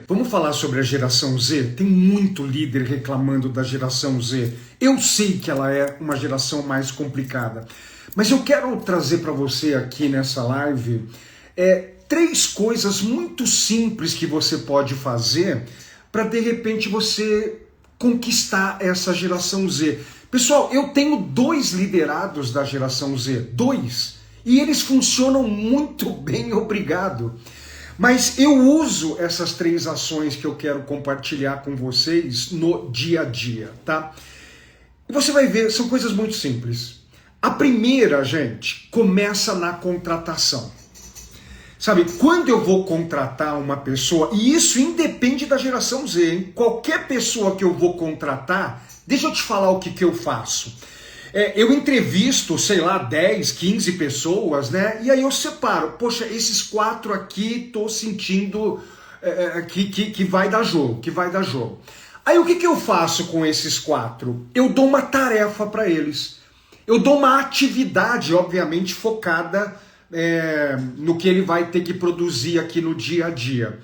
Vamos falar sobre a geração Z? Tem muito líder reclamando da geração Z. Eu sei que ela é uma geração mais complicada, mas eu quero trazer para você aqui nessa live três coisas muito simples que você pode fazer para de repente você conquistar essa geração Z. Pessoal, eu tenho 2 liderados da geração Z, 2, e eles funcionam muito bem, obrigado. Mas eu uso essas 3 ações que eu quero compartilhar com vocês no dia a dia, tá? E você vai ver, são coisas muito simples. A primeira, gente, começa na contratação. Sabe, quando eu vou contratar uma pessoa, e isso independe da geração Z, hein? Qualquer pessoa que eu vou contratar, deixa eu te falar o que eu faço. Eu entrevisto, sei lá, 10, 15 pessoas, né? E aí eu separo. Poxa, esses 4 aqui tô sentindo que vai dar jogo, que vai dar jogo. Aí o que eu faço com esses 4? Eu dou uma tarefa para eles. Eu dou uma atividade, obviamente, focada no que ele vai ter que produzir aqui no dia a dia.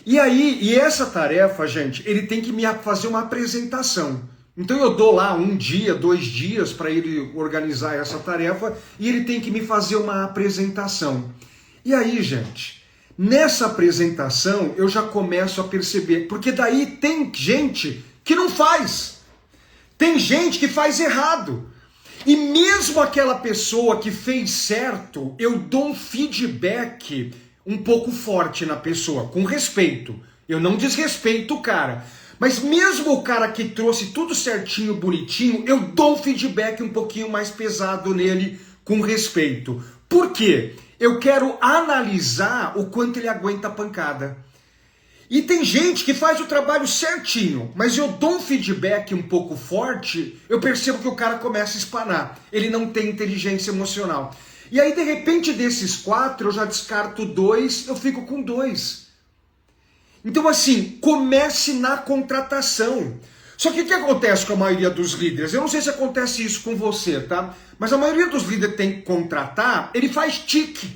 E essa tarefa, gente, ele tem que me fazer uma apresentação. Então eu dou lá 1 dia, 2 dias para ele organizar essa tarefa e ele tem que me fazer uma apresentação. E aí, gente, nessa apresentação eu já começo a perceber, porque daí tem gente que não faz, tem gente que faz errado. E mesmo aquela pessoa que fez certo, eu dou um feedback um pouco forte na pessoa, com respeito. Eu não desrespeito o cara. Mas mesmo o cara que trouxe tudo certinho, bonitinho, eu dou um feedback um pouquinho mais pesado nele, com respeito. Por quê? Eu quero analisar o quanto ele aguenta a pancada. E tem gente que faz o trabalho certinho, mas eu dou um feedback um pouco forte, eu percebo que o cara começa a espanar. Ele não tem inteligência emocional. E aí, de repente, desses 4, eu já descarto 2, eu fico com 2. Então, assim, comece na contratação. Só que o que acontece com a maioria dos líderes? Eu não sei se acontece isso com você, tá? Mas a maioria dos líderes tem que contratar, ele faz tique.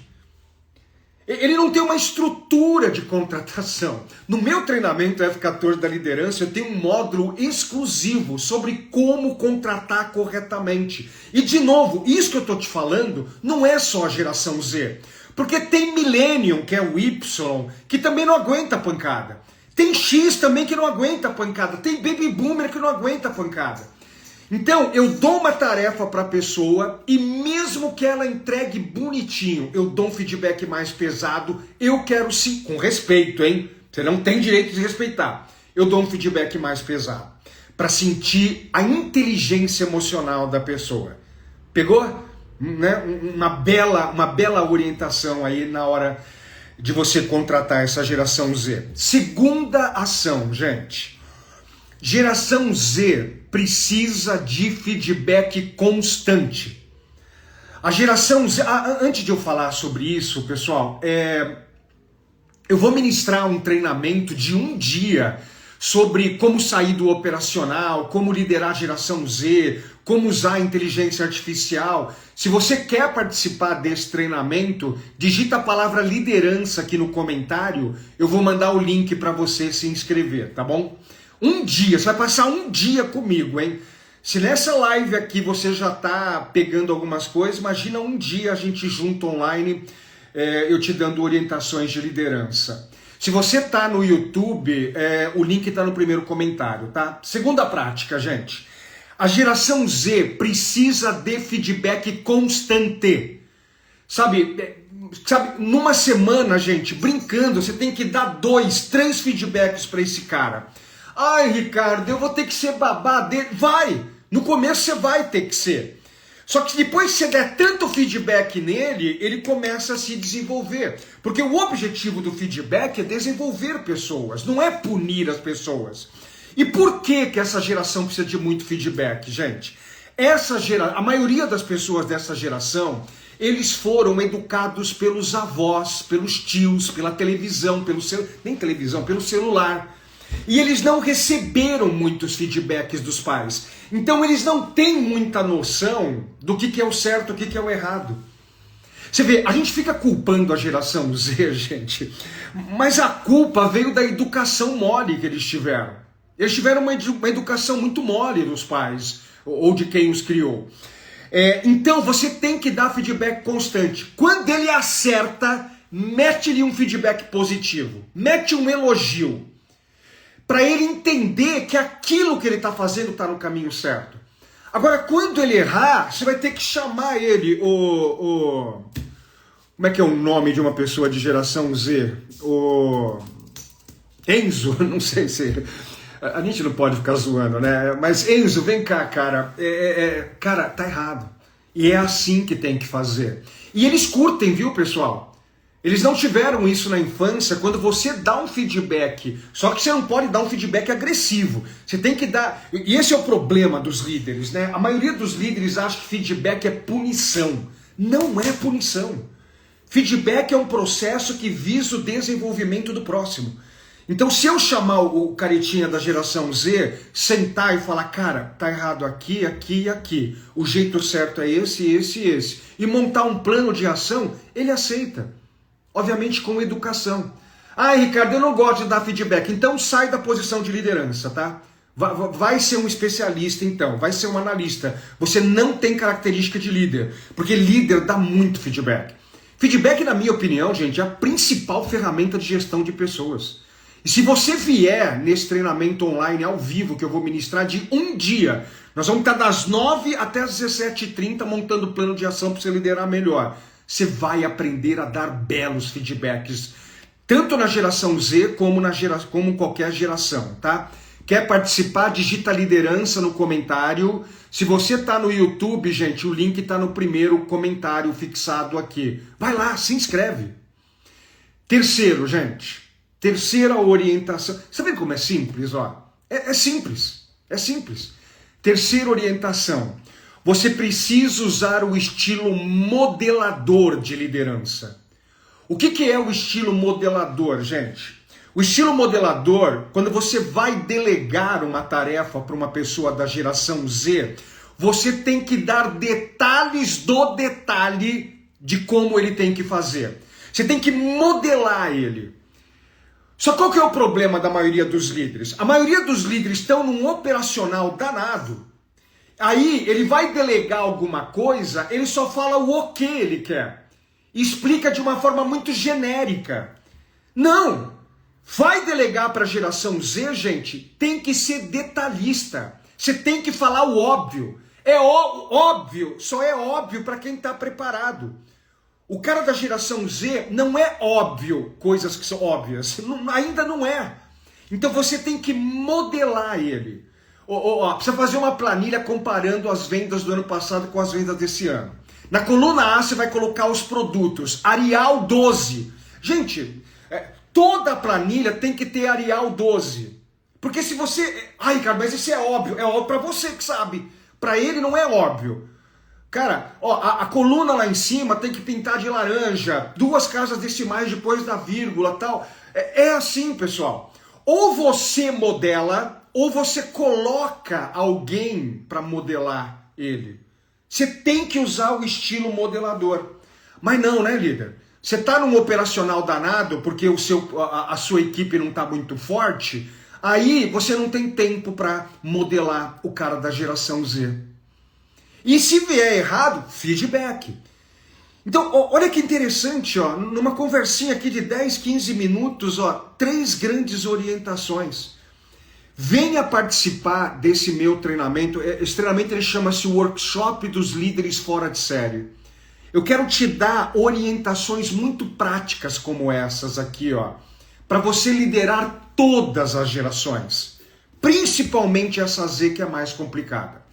Ele não tem uma estrutura de contratação. No meu treinamento F14 da liderança, eu tenho um módulo exclusivo sobre como contratar corretamente. E, de novo, isso que eu estou te falando não é só a geração Z. Porque tem Millennium, que é o Y, que também não aguenta a pancada. Tem X também que não aguenta a pancada. Tem Baby Boomer que não aguenta a pancada. Então, eu dou uma tarefa para a pessoa e mesmo que ela entregue bonitinho, eu dou um feedback mais pesado. Eu quero sim, com respeito, hein? Você não tem direito de respeitar. Eu dou um feedback mais pesado para sentir a inteligência emocional da pessoa. Pegou? Né? Uma bela orientação aí na hora de você contratar essa geração Z. Segunda ação, gente. Geração Z precisa de feedback constante. A geração Z... Antes de eu falar sobre isso, pessoal, eu vou ministrar um treinamento de 1 dia sobre como sair do operacional, como liderar a geração Z, como usar a inteligência artificial. Se você quer participar desse treinamento, digita a palavra liderança aqui no comentário, eu vou mandar o link para você se inscrever, tá bom? 1 dia, você vai passar 1 dia comigo, hein? Se nessa live aqui você já tá pegando algumas coisas, imagina 1 dia a gente junto online, eu te dando orientações de liderança. Se você tá no YouTube, o link tá no primeiro comentário, tá? Segunda prática, gente. A geração Z precisa de feedback constante. Sabe, numa semana, gente, brincando, você tem que dar 2, 3 feedbacks para esse cara. Ai, Ricardo, eu vou ter que ser babá dele. Vai! No começo você vai ter que ser. Só que depois que você der tanto feedback nele, ele começa a se desenvolver. Porque o objetivo do feedback é desenvolver pessoas, não é punir as pessoas. E por que essa geração precisa de muito feedback, gente? A maioria das pessoas dessa geração, eles foram educados pelos avós, pelos tios, pela televisão, pelo celular. E eles não receberam muitos feedbacks dos pais. Então eles não têm muita noção do que é o certo e o que é o errado. Você vê, a gente fica culpando a geração Z, gente, mas a culpa veio da educação mole que eles tiveram. Eles tiveram uma educação muito mole dos pais, ou de quem os criou. Então você tem que dar feedback constante. Quando ele acerta, mete-lhe um feedback positivo, mete um elogio, para ele entender que aquilo que ele está fazendo está no caminho certo. Agora, quando ele errar, você vai ter que chamar ele, como é que é o nome de uma pessoa de geração Z? O Enzo, não sei se... A gente não pode ficar zoando, né? Mas Enzo, vem cá, cara. Cara, tá errado. E é assim que tem que fazer. E eles curtem, viu, pessoal? Eles não tiveram isso na infância quando você dá um feedback. Só que você não pode dar um feedback agressivo. Você tem que dar... E esse é o problema dos líderes, né? A maioria dos líderes acha que feedback é punição. Não é punição. Feedback é um processo que visa o desenvolvimento do próximo. Então, se eu chamar o caretinha da geração Z, sentar e falar, cara, tá errado aqui, aqui e aqui. O jeito certo é esse, esse e esse. E montar um plano de ação, ele aceita. Obviamente com educação. Ah, Ricardo, eu não gosto de dar feedback. Então sai da posição de liderança, tá? Vai ser um especialista então, vai ser um analista. Você não tem característica de líder, porque líder dá muito feedback. Feedback, na minha opinião, gente, é a principal ferramenta de gestão de pessoas. E se você vier nesse treinamento online ao vivo que eu vou ministrar de um dia, nós vamos estar das 9 até as 17h30 montando plano de ação para você liderar melhor. Você vai aprender a dar belos feedbacks, tanto na geração Z como qualquer geração, tá? Quer participar? Digita liderança no comentário. Se você está no YouTube, gente, o link está no primeiro comentário fixado aqui. Vai lá, se inscreve. Terceiro, gente. Terceira orientação. Você vê como é simples? Ó? É simples. É simples. Terceira orientação. Você precisa usar o estilo modelador de liderança. O que é o estilo modelador, gente? O estilo modelador, quando você vai delegar uma tarefa para uma pessoa da geração Z, você tem que dar detalhes do detalhe de como ele tem que fazer. Você tem que modelar ele. Só qual que é o problema da maioria dos líderes? A maioria dos líderes estão num operacional danado. Aí ele vai delegar alguma coisa, ele só fala o que ele quer. Explica de uma forma muito genérica. Não! Vai delegar para a geração Z, gente, tem que ser detalhista. Você tem que falar o óbvio. É óbvio, só é óbvio para quem está preparado. O cara da geração Z não é óbvio coisas que são óbvias. Ainda não é. Então você tem que modelar ele. Precisa fazer uma planilha comparando as vendas do ano passado com as vendas desse ano. Na coluna A você vai colocar os produtos. Arial 12. Gente, toda a planilha tem que ter Arial 12. Porque se você... Ai, cara, mas isso é óbvio. É óbvio para você que sabe. Para ele não é óbvio. Cara, a coluna lá em cima tem que pintar de laranja. 2 casas decimais depois da vírgula, tal. É assim, pessoal. Ou você modela... ou você coloca alguém para modelar ele. Você tem que usar o estilo modelador. Mas não, né, líder? Você está num operacional danado porque a sua equipe não está muito forte, aí você não tem tempo para modelar o cara da geração Z. E se vier errado, feedback. Então, olha que interessante, ó, numa conversinha aqui de 10, 15 minutos, 3 grandes orientações. Venha participar desse meu treinamento. Esse treinamento ele chama-se Workshop dos Líderes Fora de Série. Eu quero te dar orientações muito práticas como essas aqui, para você liderar todas as gerações, principalmente essa Z que é mais complicada.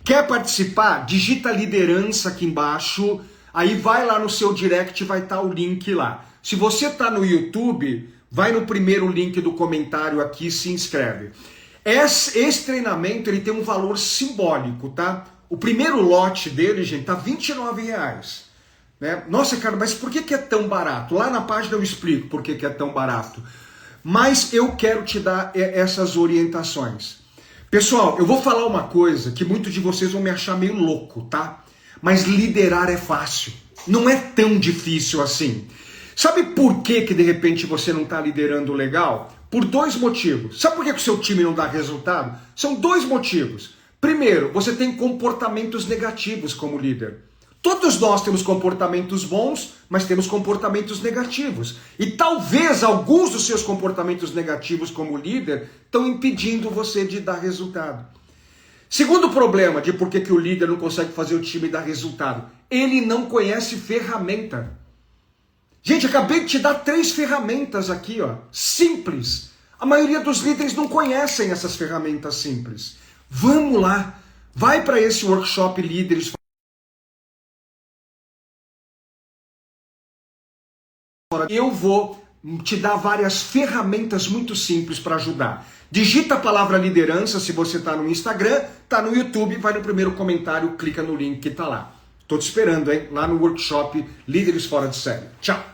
Quer participar? Digita liderança aqui embaixo, aí vai lá no seu direct, vai estar o link lá. Se você está no YouTube, vai no primeiro link do comentário aqui e se inscreve. Esse treinamento ele tem um valor simbólico, tá? O primeiro lote dele, gente, tá R$29. Né? Nossa, cara, mas por que é tão barato? Lá na página eu explico por que é tão barato. Mas eu quero te dar essas orientações. Pessoal, eu vou falar uma coisa que muitos de vocês vão me achar meio louco, tá? Mas liderar é fácil. Não é tão difícil assim. Sabe por que de repente você não está liderando legal? Por dois motivos. Sabe por que o seu time não dá resultado? São dois motivos. Primeiro, você tem comportamentos negativos como líder. Todos nós temos comportamentos bons, mas temos comportamentos negativos. E talvez alguns dos seus comportamentos negativos como líder estão impedindo você de dar resultado. Segundo problema de por que o líder não consegue fazer o time dar resultado. Ele não conhece ferramenta. Gente, acabei de te dar 3 ferramentas aqui, ó, simples. A maioria dos líderes não conhecem essas ferramentas simples. Vamos lá, vai para esse workshop Líderes. Eu vou te dar várias ferramentas muito simples para ajudar. Digita a palavra liderança se você está no Instagram, está no YouTube, vai no primeiro comentário, clica no link que está lá. Estou te esperando, hein? Lá no workshop Líderes Fora de Série. Tchau!